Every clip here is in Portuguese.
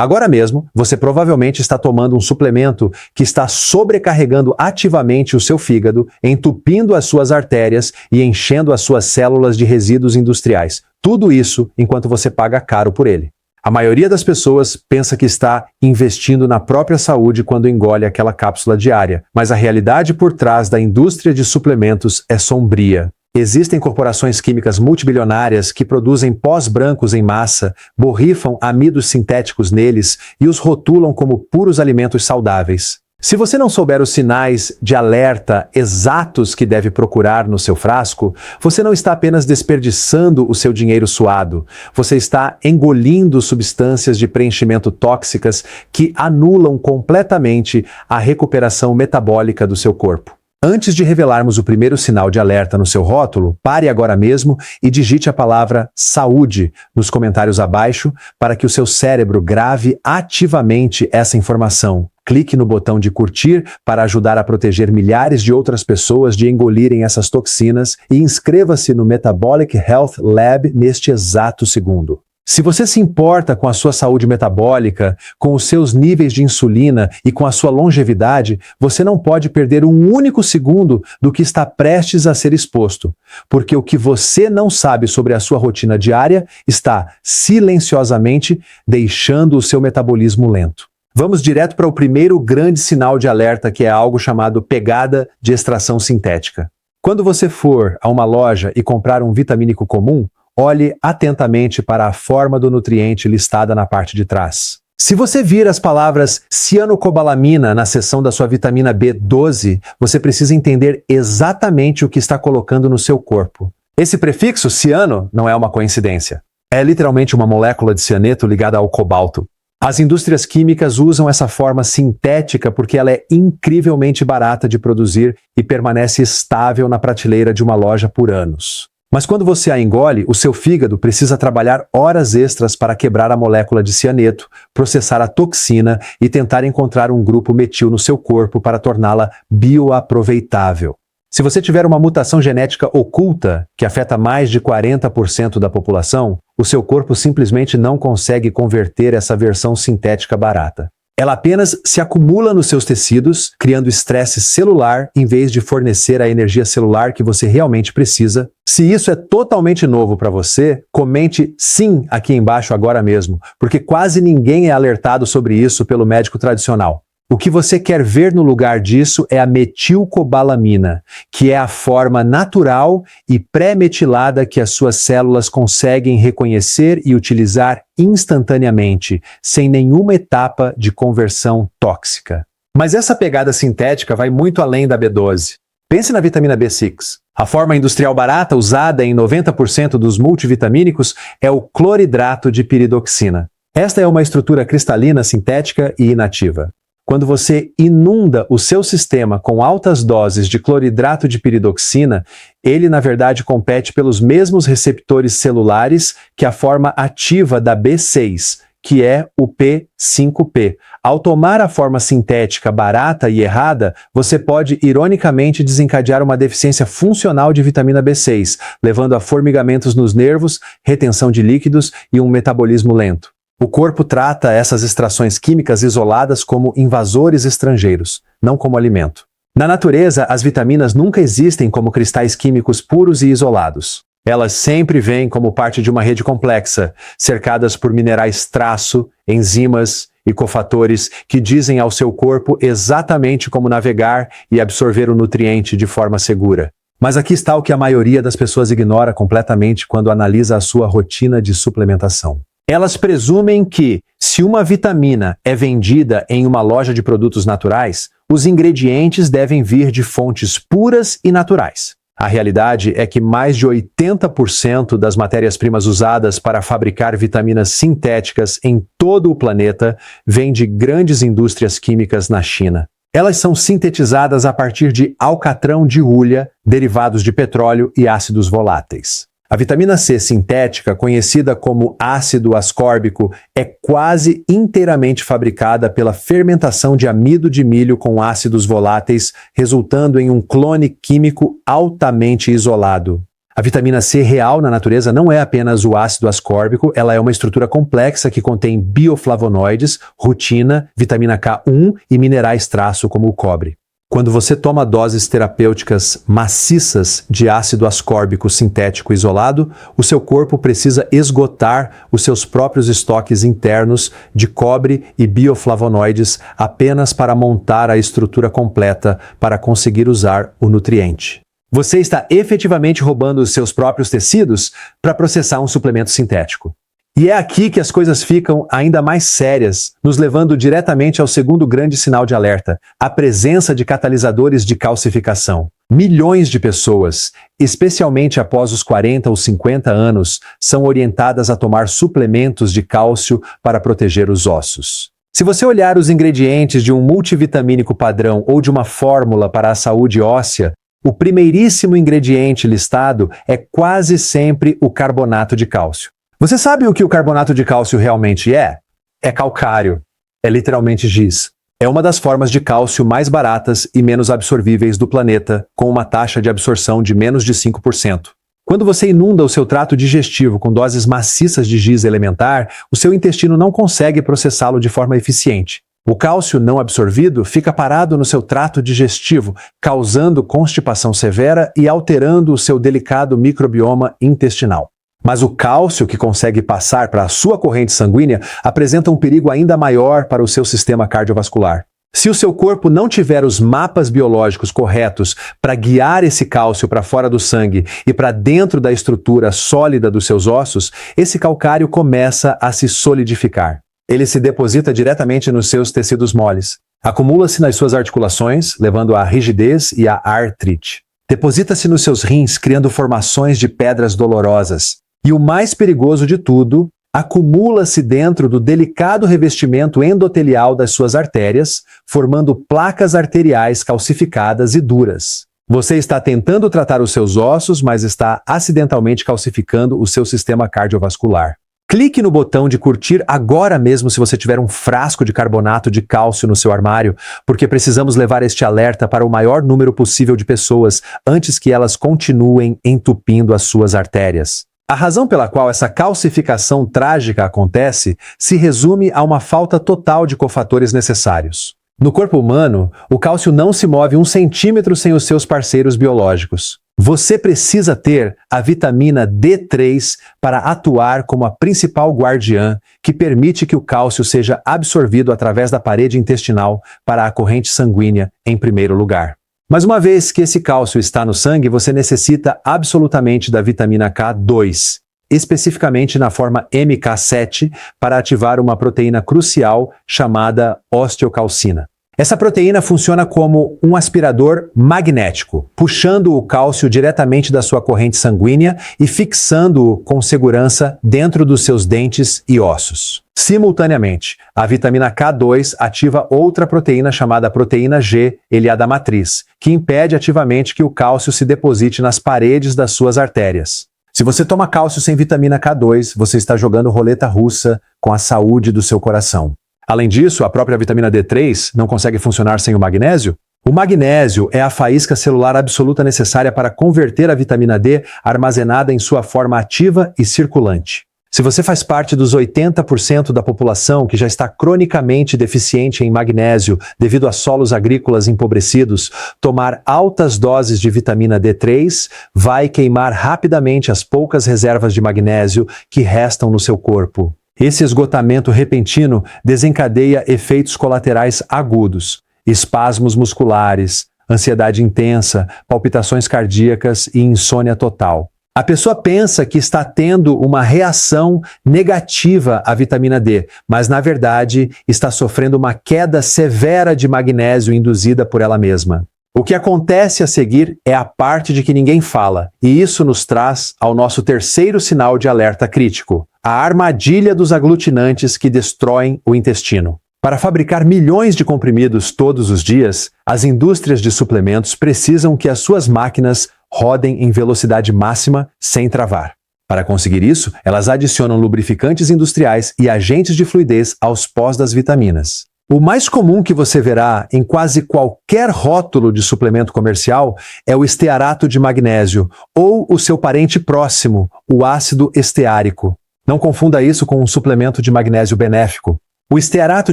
Agora mesmo, você provavelmente está tomando um suplemento que está sobrecarregando ativamente o seu fígado, entupindo as suas artérias e enchendo as suas células de resíduos industriais. Tudo isso enquanto você paga caro por ele. A maioria das pessoas pensa que está investindo na própria saúde quando engole aquela cápsula diária, mas a realidade por trás da indústria de suplementos é sombria. Existem corporações químicas multibilionárias que produzem pós brancos em massa, borrifam amidos sintéticos neles e os rotulam como puros alimentos saudáveis. Se você não souber os sinais de alerta exatos que deve procurar no seu frasco, você não está apenas desperdiçando o seu dinheiro suado, você está engolindo substâncias de preenchimento tóxicas que anulam completamente a recuperação metabólica do seu corpo. Antes de revelarmos o primeiro sinal de alerta no seu rótulo, pare agora mesmo e digite a palavra saúde nos comentários abaixo para que o seu cérebro grave ativamente essa informação. Clique no botão de curtir para ajudar a proteger milhares de outras pessoas de engolirem essas toxinas e inscreva-se no Metabolic Health Lab neste exato segundo. Se você se importa com a sua saúde metabólica, com os seus níveis de insulina e com a sua longevidade, você não pode perder um único segundo do que está prestes a ser exposto, porque o que você não sabe sobre a sua rotina diária está silenciosamente deixando o seu metabolismo lento. Vamos direto para o primeiro grande sinal de alerta, que é algo chamado pegada de extração sintética. Quando você for a uma loja e comprar um vitamínico comum, olhe atentamente para a forma do nutriente listada na parte de trás. Se você vir as palavras cianocobalamina na seção da sua vitamina B12, você precisa entender exatamente o que está colocando no seu corpo. Esse prefixo ciano não é uma coincidência. É literalmente uma molécula de cianeto ligada ao cobalto. As indústrias químicas usam essa forma sintética porque ela é incrivelmente barata de produzir e permanece estável na prateleira de uma loja por anos. Mas quando você a engole, o seu fígado precisa trabalhar horas extras para quebrar a molécula de cianeto, processar a toxina e tentar encontrar um grupo metil no seu corpo para torná-la bioaproveitável. Se você tiver uma mutação genética oculta, que afeta mais de 40% da população, o seu corpo simplesmente não consegue converter essa versão sintética barata. Ela apenas se acumula nos seus tecidos, criando estresse celular em vez de fornecer a energia celular que você realmente precisa. Se isso é totalmente novo para você, comente sim aqui embaixo agora mesmo, porque quase ninguém é alertado sobre isso pelo médico tradicional. O que você quer ver no lugar disso é a metilcobalamina, que é a forma natural e pré-metilada que as suas células conseguem reconhecer e utilizar instantaneamente, sem nenhuma etapa de conversão tóxica. Mas essa pegada sintética vai muito além da B12. Pense na vitamina B6. A forma industrial barata usada em 90% dos multivitamínicos é o cloridrato de piridoxina. Esta é uma estrutura cristalina sintética e inativa. Quando você inunda o seu sistema com altas doses de cloridrato de piridoxina, ele na verdade compete pelos mesmos receptores celulares que a forma ativa da B6, que é o P5P. Ao tomar a forma sintética barata e errada, você pode ironicamente desencadear uma deficiência funcional de vitamina B6, levando a formigamentos nos nervos, retenção de líquidos e um metabolismo lento. O corpo trata essas extrações químicas isoladas como invasores estrangeiros, não como alimento. Na natureza, as vitaminas nunca existem como cristais químicos puros e isolados. Elas sempre vêm como parte de uma rede complexa, cercadas por minerais traço, enzimas e cofatores que dizem ao seu corpo exatamente como navegar e absorver o nutriente de forma segura. Mas aqui está o que a maioria das pessoas ignora completamente quando analisa a sua rotina de suplementação. Elas presumem que, se uma vitamina é vendida em uma loja de produtos naturais, os ingredientes devem vir de fontes puras e naturais. A realidade é que mais de 80% das matérias-primas usadas para fabricar vitaminas sintéticas em todo o planeta vêm de grandes indústrias químicas na China. Elas são sintetizadas a partir de alcatrão de hulha, derivados de petróleo e ácidos voláteis. A vitamina C sintética, conhecida como ácido ascórbico, é quase inteiramente fabricada pela fermentação de amido de milho com ácidos voláteis, resultando em um clone químico altamente isolado. A A vitamina C real na natureza não é apenas o ácido ascórbico, ela é uma estrutura complexa que contém bioflavonoides, rutina, vitamina K1 e minerais traço como o cobre. Quando você toma doses terapêuticas maciças de ácido ascórbico sintético isolado, o seu corpo precisa esgotar os seus próprios estoques internos de cobre e bioflavonoides apenas para montar a estrutura completa para conseguir usar o nutriente. Você está efetivamente roubando os seus próprios tecidos para processar um suplemento sintético. E é aqui que as coisas ficam ainda mais sérias, nos levando diretamente ao segundo grande sinal de alerta, a presença de catalisadores de calcificação. Milhões de pessoas, especialmente após os 40 ou 50 anos, são orientadas a tomar suplementos de cálcio para proteger os ossos. Se você olhar os ingredientes de um multivitamínico padrão ou de uma fórmula para a saúde óssea, o primeiríssimo ingrediente listado é quase sempre o carbonato de cálcio. Você sabe o que o carbonato de cálcio realmente é? É calcário. É literalmente giz. É uma das formas de cálcio mais baratas e menos absorvíveis do planeta, com uma taxa de absorção de menos de 5%. Quando você inunda o seu trato digestivo com doses maciças de giz elementar, o seu intestino não consegue processá-lo de forma eficiente. O cálcio não absorvido fica parado no seu trato digestivo, causando constipação severa e alterando o seu delicado microbioma intestinal. Mas o cálcio que consegue passar para a sua corrente sanguínea apresenta um perigo ainda maior para o seu sistema cardiovascular. Se o seu corpo não tiver os mapas biológicos corretos para guiar esse cálcio para fora do sangue e para dentro da estrutura sólida dos seus ossos, esse calcário começa a se solidificar. Ele se deposita diretamente nos seus tecidos moles. Acumula-se nas suas articulações, levando à rigidez e à artrite. Deposita-se nos seus rins, criando formações de pedras dolorosas. E o mais perigoso de tudo, acumula-se dentro do delicado revestimento endotelial das suas artérias, formando placas arteriais calcificadas e duras. Você está tentando tratar os seus ossos, mas está acidentalmente calcificando o seu sistema cardiovascular. Clique no botão de curtir agora mesmo se você tiver um frasco de carbonato de cálcio no seu armário, porque precisamos levar este alerta para o maior número possível de pessoas antes que elas continuem entupindo as suas artérias. A razão pela qual essa calcificação trágica acontece se resume a uma falta total de cofatores necessários. No corpo humano, o cálcio não se move 1 centímetro sem os seus parceiros biológicos. Você precisa ter a vitamina D3 para atuar como a principal guardiã que permite que o cálcio seja absorvido através da parede intestinal para a corrente sanguínea em primeiro lugar. Mas uma vez que esse cálcio está no sangue, você necessita absolutamente da vitamina K2, especificamente na forma MK7, para ativar uma proteína crucial chamada osteocalcina. Essa proteína funciona como um aspirador magnético, puxando o cálcio diretamente da sua corrente sanguínea e fixando-o com segurança dentro dos seus dentes e ossos. Simultaneamente, a vitamina K2 ativa outra proteína chamada proteína G, ilhada matriz, que impede ativamente que o cálcio se deposite nas paredes das suas artérias. Se você toma cálcio sem vitamina K2, você está jogando roleta russa com a saúde do seu coração. Além disso, a própria vitamina D3 não consegue funcionar sem o magnésio. O magnésio é a faísca celular absoluta necessária para converter a vitamina D armazenada em sua forma ativa e circulante. Se você faz parte dos 80% da população que já está cronicamente deficiente em magnésio devido a solos agrícolas empobrecidos, tomar altas doses de vitamina D3 vai queimar rapidamente as poucas reservas de magnésio que restam no seu corpo. Esse esgotamento repentino desencadeia efeitos colaterais agudos, espasmos musculares, ansiedade intensa, palpitações cardíacas e insônia total. A pessoa pensa que está tendo uma reação negativa à vitamina D, mas na verdade está sofrendo uma queda severa de magnésio induzida por ela mesma. O que acontece a seguir é a parte de que ninguém fala, e isso nos traz ao nosso terceiro sinal de alerta crítico: a armadilha dos aglutinantes que destroem o intestino. Para fabricar milhões de comprimidos todos os dias, as indústrias de suplementos precisam que as suas máquinas rodem em velocidade máxima sem travar. Para conseguir isso, elas adicionam lubrificantes industriais e agentes de fluidez aos pós das vitaminas. O mais comum que você verá em quase qualquer rótulo de suplemento comercial é o estearato de magnésio, ou o seu parente próximo, o ácido esteárico. Não confunda isso com um suplemento de magnésio benéfico. O estearato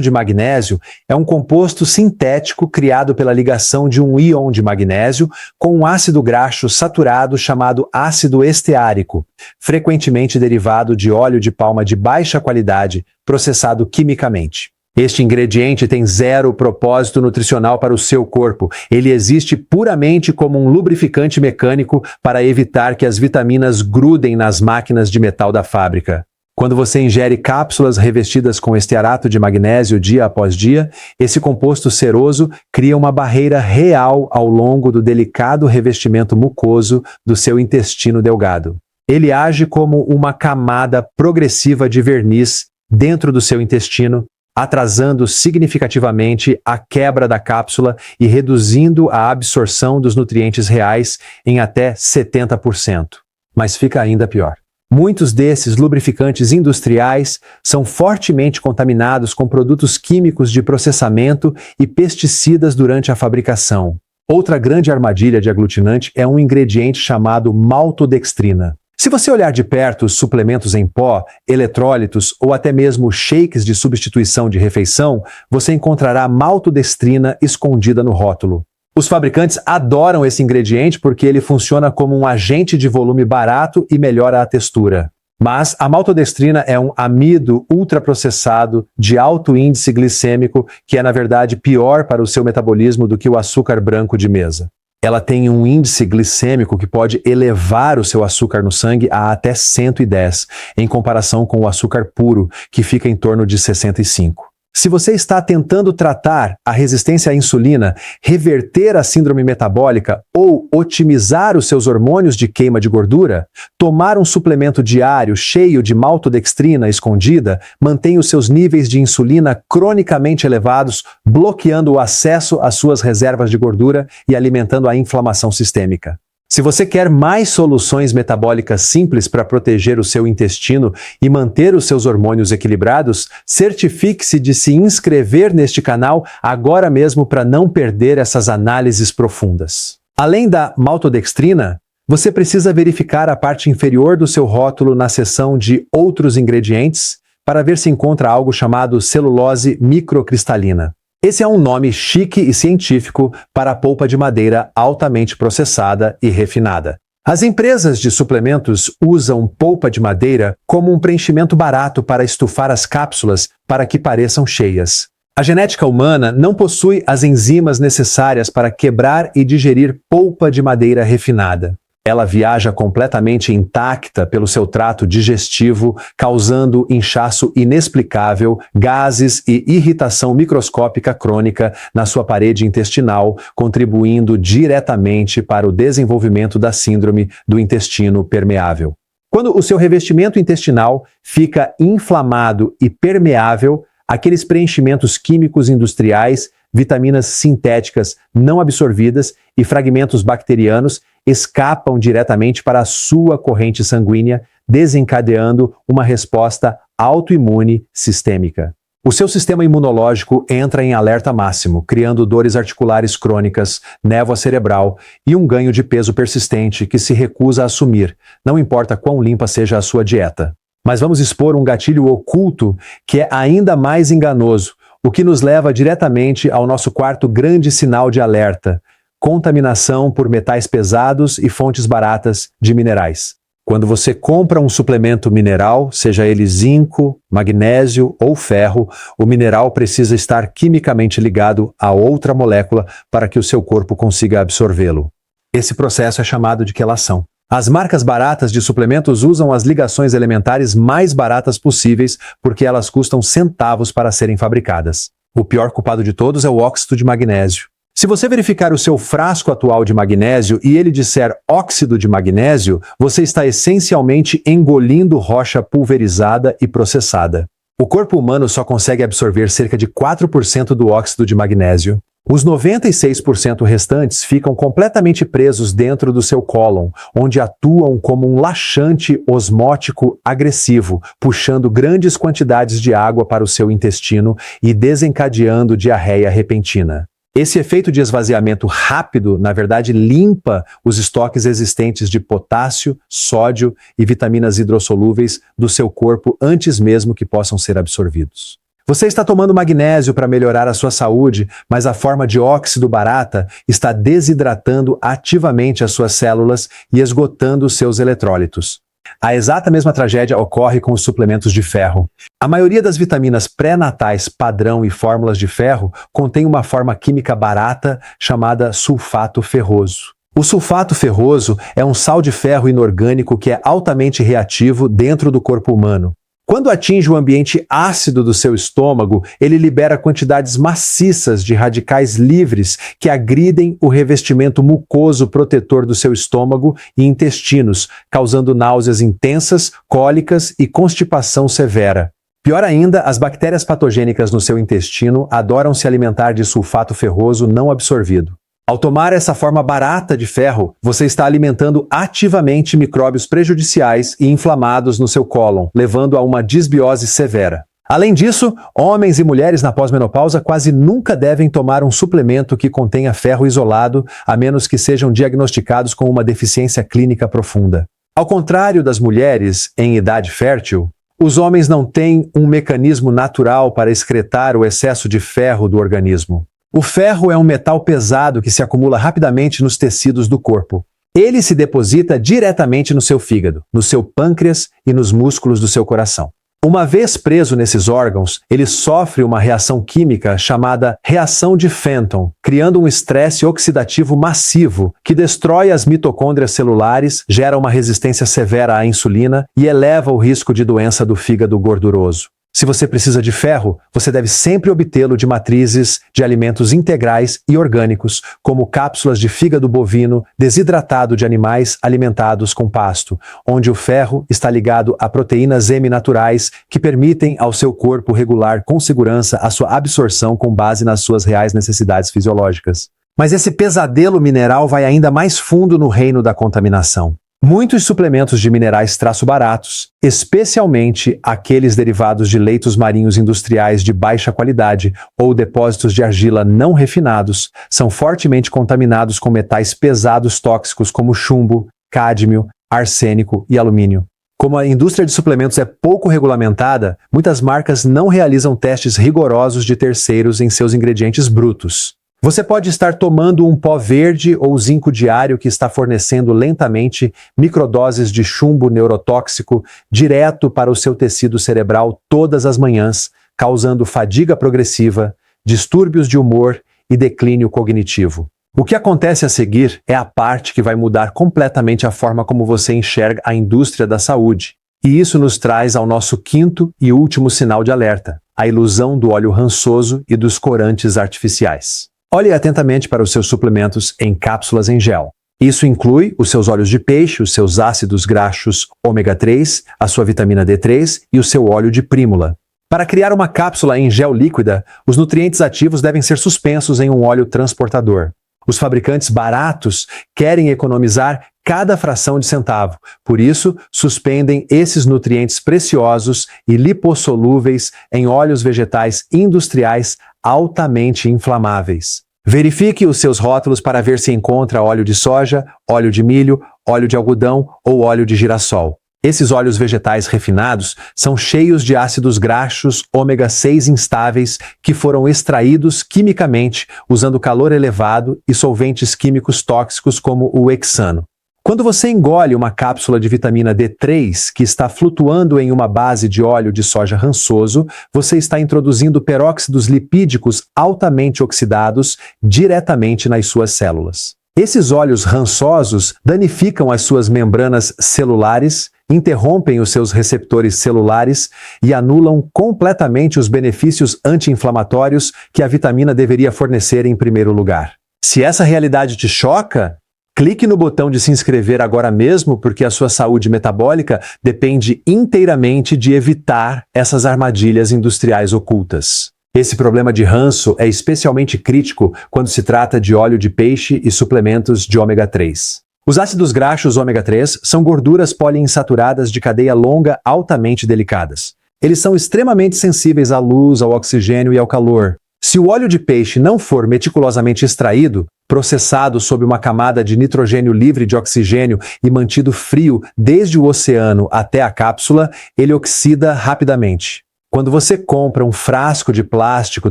de magnésio é um composto sintético criado pela ligação de um íon de magnésio com um ácido graxo saturado chamado ácido esteárico, frequentemente derivado de óleo de palma de baixa qualidade, processado quimicamente. Este ingrediente tem zero propósito nutricional para o seu corpo. Ele existe puramente como um lubrificante mecânico para evitar que as vitaminas grudem nas máquinas de metal da fábrica. Quando você ingere cápsulas revestidas com estearato de magnésio dia após dia, esse composto ceroso cria uma barreira real ao longo do delicado revestimento mucoso do seu intestino delgado. Ele age como uma camada progressiva de verniz dentro do seu intestino, atrasando significativamente a quebra da cápsula e reduzindo a absorção dos nutrientes reais em até 70%. Mas fica ainda pior. Muitos desses lubrificantes industriais são fortemente contaminados com produtos químicos de processamento e pesticidas durante a fabricação. Outra grande armadilha de aglutinante é um ingrediente chamado maltodextrina. Se você olhar de perto os suplementos em pó, eletrólitos ou até mesmo shakes de substituição de refeição, você encontrará maltodextrina escondida no rótulo. Os fabricantes adoram esse ingrediente porque ele funciona como um agente de volume barato e melhora a textura. Mas a maltodextrina é um amido ultraprocessado de alto índice glicêmico que é, na verdade, pior para o seu metabolismo do que o açúcar branco de mesa. Ela tem um índice glicêmico que pode elevar o seu açúcar no sangue a até 110, em comparação com o açúcar puro, que fica em torno de 65. Se você está tentando tratar a resistência à insulina, reverter a síndrome metabólica ou otimizar os seus hormônios de queima de gordura, tomar um suplemento diário cheio de maltodextrina escondida mantém os seus níveis de insulina cronicamente elevados, bloqueando o acesso às suas reservas de gordura e alimentando a inflamação sistêmica. Se você quer mais soluções metabólicas simples para proteger o seu intestino e manter os seus hormônios equilibrados, certifique-se de se inscrever neste canal agora mesmo para não perder essas análises profundas. Além da maltodextrina, você precisa verificar a parte inferior do seu rótulo na seção de outros ingredientes para ver se encontra algo chamado celulose microcristalina. Esse é um nome chique e científico para a polpa de madeira altamente processada e refinada. As empresas de suplementos usam polpa de madeira como um preenchimento barato para estufar as cápsulas para que pareçam cheias. A genética humana não possui as enzimas necessárias para quebrar e digerir polpa de madeira refinada. Ela viaja completamente intacta pelo seu trato digestivo, causando inchaço inexplicável, gases e irritação microscópica crônica na sua parede intestinal, contribuindo diretamente para o desenvolvimento da síndrome do intestino permeável. Quando o seu revestimento intestinal fica inflamado e permeável, aqueles preenchimentos químicos industriais, vitaminas sintéticas não absorvidas e fragmentos bacterianos escapam diretamente para a sua corrente sanguínea, desencadeando uma resposta autoimune sistêmica. O seu sistema imunológico entra em alerta máximo, criando dores articulares crônicas, névoa cerebral e um ganho de peso persistente que se recusa a assumir, não importa quão limpa seja a sua dieta. Mas vamos expor um gatilho oculto que é ainda mais enganoso, o que nos leva diretamente ao nosso quarto grande sinal de alerta: contaminação por metais pesados e fontes baratas de minerais. Quando você compra um suplemento mineral, seja ele zinco, magnésio ou ferro, o mineral precisa estar quimicamente ligado a outra molécula para que o seu corpo consiga absorvê-lo. Esse processo é chamado de quelação. As marcas baratas de suplementos usam as ligações elementares mais baratas possíveis porque elas custam centavos para serem fabricadas. O pior culpado de todos é o óxido de magnésio. Se você verificar o seu frasco atual de magnésio e ele disser óxido de magnésio, você está essencialmente engolindo rocha pulverizada e processada. O corpo humano só consegue absorver cerca de 4% do óxido de magnésio. Os 96% restantes ficam completamente presos dentro do seu cólon, onde atuam como um laxante osmótico agressivo, puxando grandes quantidades de água para o seu intestino e desencadeando diarreia repentina. Esse efeito de esvaziamento rápido, na verdade, limpa os estoques existentes de potássio, sódio e vitaminas hidrossolúveis do seu corpo antes mesmo que possam ser absorvidos. Você está tomando magnésio para melhorar a sua saúde, mas a forma de óxido barata está desidratando ativamente as suas células e esgotando os seus eletrólitos. A exata mesma tragédia ocorre com os suplementos de ferro. A maioria das vitaminas pré-natais padrão e fórmulas de ferro contém uma forma química barata chamada sulfato ferroso. O sulfato ferroso é um sal de ferro inorgânico que é altamente reativo dentro do corpo humano. Quando atinge o ambiente ácido do seu estômago, ele libera quantidades maciças de radicais livres que agridem o revestimento mucoso protetor do seu estômago e intestinos, causando náuseas intensas, cólicas e constipação severa. Pior ainda, as bactérias patogênicas no seu intestino adoram se alimentar de sulfato ferroso não absorvido. Ao tomar essa forma barata de ferro, você está alimentando ativamente micróbios prejudiciais e inflamados no seu cólon, levando a uma disbiose severa. Além disso, homens e mulheres na pós-menopausa quase nunca devem tomar um suplemento que contenha ferro isolado, a menos que sejam diagnosticados com uma deficiência clínica profunda. Ao contrário das mulheres em idade fértil, os homens não têm um mecanismo natural para excretar o excesso de ferro do organismo. O ferro é um metal pesado que se acumula rapidamente nos tecidos do corpo. Ele se deposita diretamente no seu fígado, no seu pâncreas e nos músculos do seu coração. Uma vez preso nesses órgãos, ele sofre uma reação química chamada reação de Fenton, criando um estresse oxidativo massivo que destrói as mitocôndrias celulares, gera uma resistência severa à insulina e eleva o risco de doença do fígado gorduroso. Se você precisa de ferro, você deve sempre obtê-lo de matrizes de alimentos integrais e orgânicos, como cápsulas de fígado bovino desidratado de animais alimentados com pasto, onde o ferro está ligado a proteínas M naturais que permitem ao seu corpo regular com segurança a sua absorção com base nas suas reais necessidades fisiológicas. Mas esse pesadelo mineral vai ainda mais fundo no reino da contaminação. Muitos suplementos de minerais traço-baratos, especialmente aqueles derivados de leitos marinhos industriais de baixa qualidade ou depósitos de argila não refinados, são fortemente contaminados com metais pesados tóxicos como chumbo, cádmio, arsênico e alumínio. Como a indústria de suplementos é pouco regulamentada, muitas marcas não realizam testes rigorosos de terceiros em seus ingredientes brutos. Você pode estar tomando um pó verde ou zinco diário que está fornecendo lentamente microdoses de chumbo neurotóxico direto para o seu tecido cerebral todas as manhãs, causando fadiga progressiva, distúrbios de humor e declínio cognitivo. O que acontece a seguir é a parte que vai mudar completamente a forma como você enxerga a indústria da saúde. E isso nos traz ao nosso quinto e último sinal de alerta, a ilusão do óleo rançoso e dos corantes artificiais. Olhe atentamente para os seus suplementos em cápsulas em gel. Isso inclui os seus óleos de peixe, os seus ácidos graxos ômega 3, a sua vitamina D3 e o seu óleo de prímula. Para criar uma cápsula em gel líquida, os nutrientes ativos devem ser suspensos em um óleo transportador. Os fabricantes baratos querem economizar cada fração de centavo, por isso suspendem esses nutrientes preciosos e lipossolúveis em óleos vegetais industriais altamente inflamáveis. Verifique os seus rótulos para ver se encontra óleo de soja, óleo de milho, óleo de algodão ou óleo de girassol. Esses óleos vegetais refinados são cheios de ácidos graxos ômega 6 instáveis que foram extraídos quimicamente usando calor elevado e solventes químicos tóxicos como o hexano. Quando você engole uma cápsula de vitamina D3 que está flutuando em uma base de óleo de soja rançoso, você está introduzindo peróxidos lipídicos altamente oxidados diretamente nas suas células. Esses óleos rançosos danificam as suas membranas celulares, interrompem os seus receptores celulares e anulam completamente os benefícios anti-inflamatórios que a vitamina deveria fornecer em primeiro lugar. Se essa realidade te choca, clique no botão de se inscrever agora mesmo, porque a sua saúde metabólica depende inteiramente de evitar essas armadilhas industriais ocultas. Esse problema de ranço é especialmente crítico quando se trata de óleo de peixe e suplementos de ômega 3. Os ácidos graxos ômega 3 são gorduras poliinsaturadas de cadeia longa altamente delicadas. Eles são extremamente sensíveis à luz, ao oxigênio e ao calor. Se o óleo de peixe não for meticulosamente extraído, processado sob uma camada de nitrogênio livre de oxigênio e mantido frio desde o oceano até a cápsula, ele oxida rapidamente. Quando você compra um frasco de plástico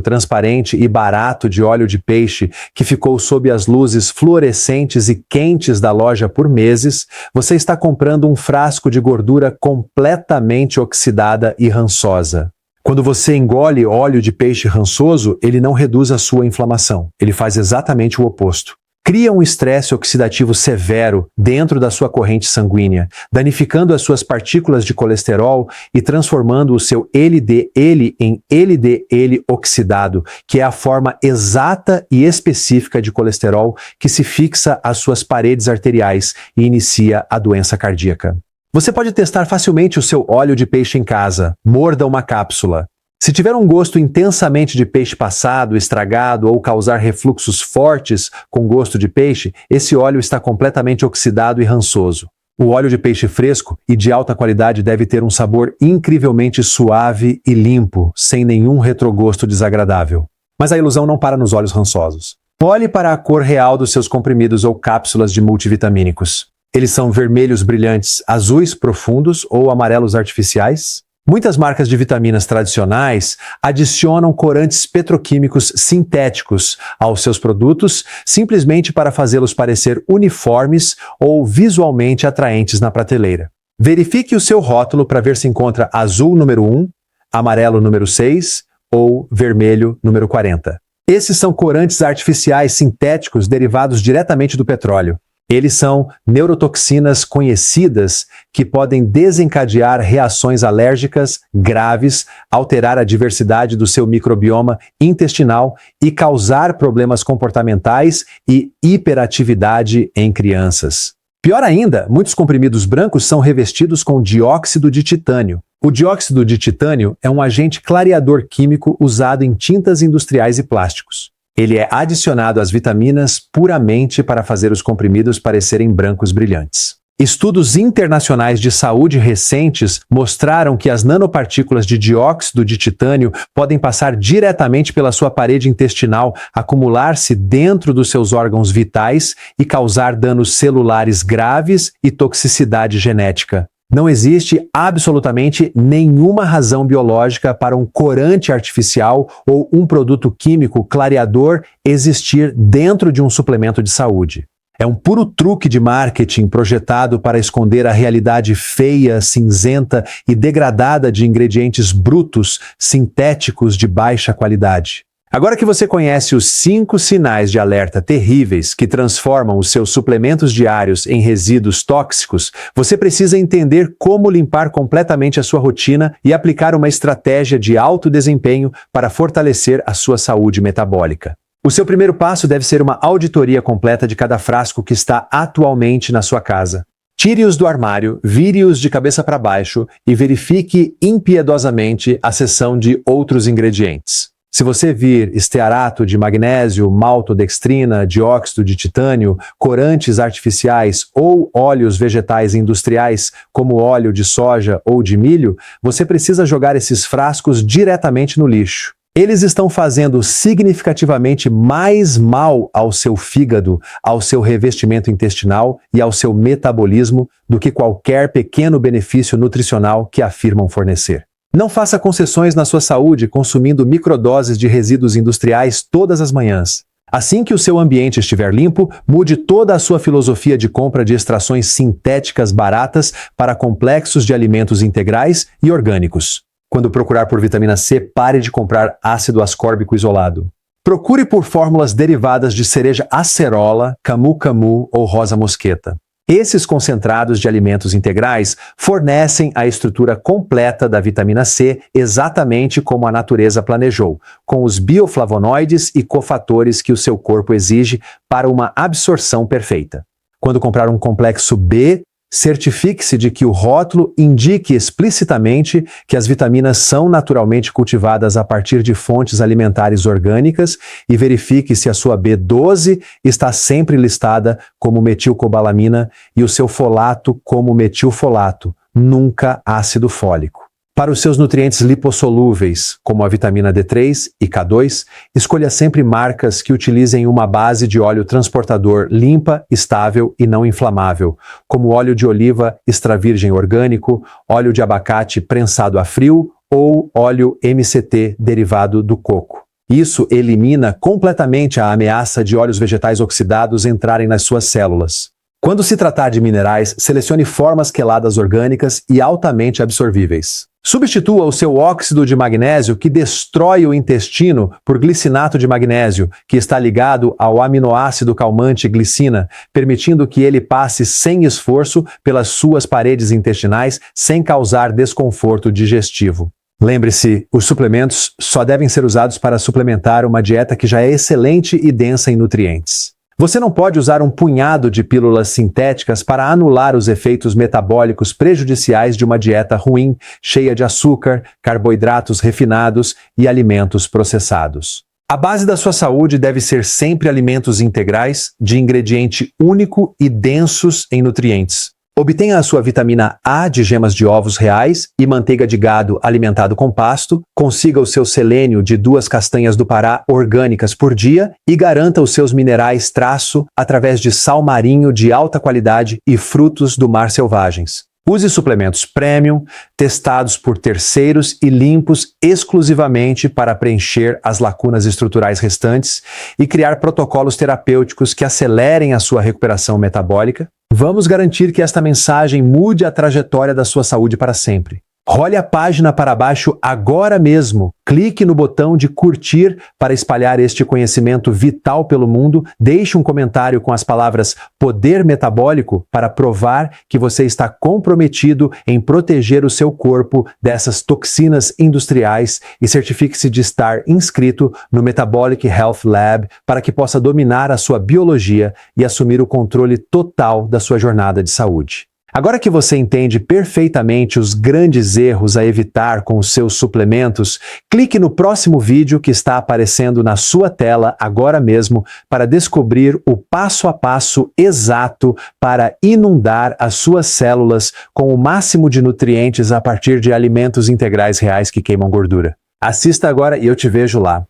transparente e barato de óleo de peixe que ficou sob as luzes fluorescentes e quentes da loja por meses, você está comprando um frasco de gordura completamente oxidada e rançosa. Quando você engole óleo de peixe rançoso, ele não reduz a sua inflamação. Ele faz exatamente o oposto. Cria um estresse oxidativo severo dentro da sua corrente sanguínea, danificando as suas partículas de colesterol e transformando o seu LDL em LDL oxidado, que é a forma exata e específica de colesterol que se fixa às suas paredes arteriais e inicia a doença cardíaca. Você pode testar facilmente o seu óleo de peixe em casa. Morda uma cápsula. Se tiver um gosto intensamente de peixe passado, estragado ou causar refluxos fortes com gosto de peixe, esse óleo está completamente oxidado e rançoso. O óleo de peixe fresco e de alta qualidade deve ter um sabor incrivelmente suave e limpo, sem nenhum retrogosto desagradável. Mas a ilusão não para nos óleos rançosos. Olhe para a cor real dos seus comprimidos ou cápsulas de multivitamínicos. Eles são vermelhos brilhantes, azuis profundos ou amarelos artificiais? Muitas marcas de vitaminas tradicionais adicionam corantes petroquímicos sintéticos aos seus produtos simplesmente para fazê-los parecer uniformes ou visualmente atraentes na prateleira. Verifique o seu rótulo para ver se encontra azul número 1, amarelo número 6 ou vermelho número 40. Esses são corantes artificiais sintéticos derivados diretamente do petróleo. Eles são neurotoxinas conhecidas que podem desencadear reações alérgicas graves, alterar a diversidade do seu microbioma intestinal e causar problemas comportamentais e hiperatividade em crianças. Pior ainda, muitos comprimidos brancos são revestidos com dióxido de titânio. O dióxido de titânio é um agente clareador químico usado em tintas industriais e plásticos. Ele é adicionado às vitaminas puramente para fazer os comprimidos parecerem brancos brilhantes. Estudos internacionais de saúde recentes mostraram que as nanopartículas de dióxido de titânio podem passar diretamente pela sua parede intestinal, acumular-se dentro dos seus órgãos vitais e causar danos celulares graves e toxicidade genética. Não existe absolutamente nenhuma razão biológica para um corante artificial ou um produto químico clareador existir dentro de um suplemento de saúde. É um puro truque de marketing projetado para esconder a realidade feia, cinzenta e degradada de ingredientes brutos, sintéticos de baixa qualidade. Agora que você conhece os 5 sinais de alerta terríveis que transformam os seus suplementos diários em resíduos tóxicos, você precisa entender como limpar completamente a sua rotina e aplicar uma estratégia de alto desempenho para fortalecer a sua saúde metabólica. O seu primeiro passo deve ser uma auditoria completa de cada frasco que está atualmente na sua casa. Tire-os do armário, vire-os de cabeça para baixo e verifique impiedosamente a seção de outros ingredientes. Se você vir estearato de magnésio, maltodextrina, dióxido de titânio, corantes artificiais ou óleos vegetais industriais, como óleo de soja ou de milho, você precisa jogar esses frascos diretamente no lixo. Eles estão fazendo significativamente mais mal ao seu fígado, ao seu revestimento intestinal e ao seu metabolismo do que qualquer pequeno benefício nutricional que afirmam fornecer. Não faça concessões na sua saúde consumindo microdoses de resíduos industriais todas as manhãs. Assim que o seu ambiente estiver limpo, mude toda a sua filosofia de compra de extrações sintéticas baratas para complexos de alimentos integrais e orgânicos. Quando procurar por vitamina C, pare de comprar ácido ascórbico isolado. Procure por fórmulas derivadas de cereja acerola, camu-camu ou rosa mosqueta. Esses concentrados de alimentos integrais fornecem a estrutura completa da vitamina C exatamente como a natureza planejou, com os bioflavonoides e cofatores que o seu corpo exige para uma absorção perfeita. Quando comprar um complexo B, Certifique-se de que o rótulo indique explicitamente que as vitaminas são naturalmente cultivadas a partir de fontes alimentares orgânicas e verifique se a sua B12 está sempre listada como metilcobalamina e o seu folato como metilfolato, nunca ácido fólico. Para os seus nutrientes lipossolúveis, como a vitamina D3 e K2, escolha sempre marcas que utilizem uma base de óleo transportador limpa, estável e não inflamável, como óleo de oliva extra virgem orgânico, óleo de abacate prensado a frio ou óleo MCT derivado do coco. Isso elimina completamente a ameaça de óleos vegetais oxidados entrarem nas suas células. Quando se tratar de minerais, selecione formas queladas orgânicas e altamente absorvíveis. Substitua o seu óxido de magnésio, que destrói o intestino, por glicinato de magnésio, que está ligado ao aminoácido calmante glicina, permitindo que ele passe sem esforço pelas suas paredes intestinais sem causar desconforto digestivo. Lembre-se, os suplementos só devem ser usados para suplementar uma dieta que já é excelente e densa em nutrientes. Você não pode usar um punhado de pílulas sintéticas para anular os efeitos metabólicos prejudiciais de uma dieta ruim, cheia de açúcar, carboidratos refinados e alimentos processados. A base da sua saúde deve ser sempre alimentos integrais, de ingrediente único e densos em nutrientes. Obtenha a sua vitamina A de gemas de ovos reais e manteiga de gado alimentado com pasto, consiga o seu selênio de 2 castanhas do Pará orgânicas por dia e garanta os seus minerais traço através de sal marinho de alta qualidade e frutos do mar selvagens. Use suplementos premium, testados por terceiros e limpos exclusivamente para preencher as lacunas estruturais restantes e criar protocolos terapêuticos que acelerem a sua recuperação metabólica. Vamos garantir que esta mensagem mude a trajetória da sua saúde para sempre. Role a página para baixo agora mesmo. Clique no botão de curtir para espalhar este conhecimento vital pelo mundo. Deixe um comentário com as palavras poder metabólico para provar que você está comprometido em proteger o seu corpo dessas toxinas industriais e certifique-se de estar inscrito no Metabolic Health Lab para que possa dominar a sua biologia e assumir o controle total da sua jornada de saúde. Agora que você entende perfeitamente os grandes erros a evitar com os seus suplementos, clique no próximo vídeo que está aparecendo na sua tela agora mesmo para descobrir o passo a passo exato para inundar as suas células com o máximo de nutrientes a partir de alimentos integrais reais que queimam gordura. Assista agora e eu te vejo lá.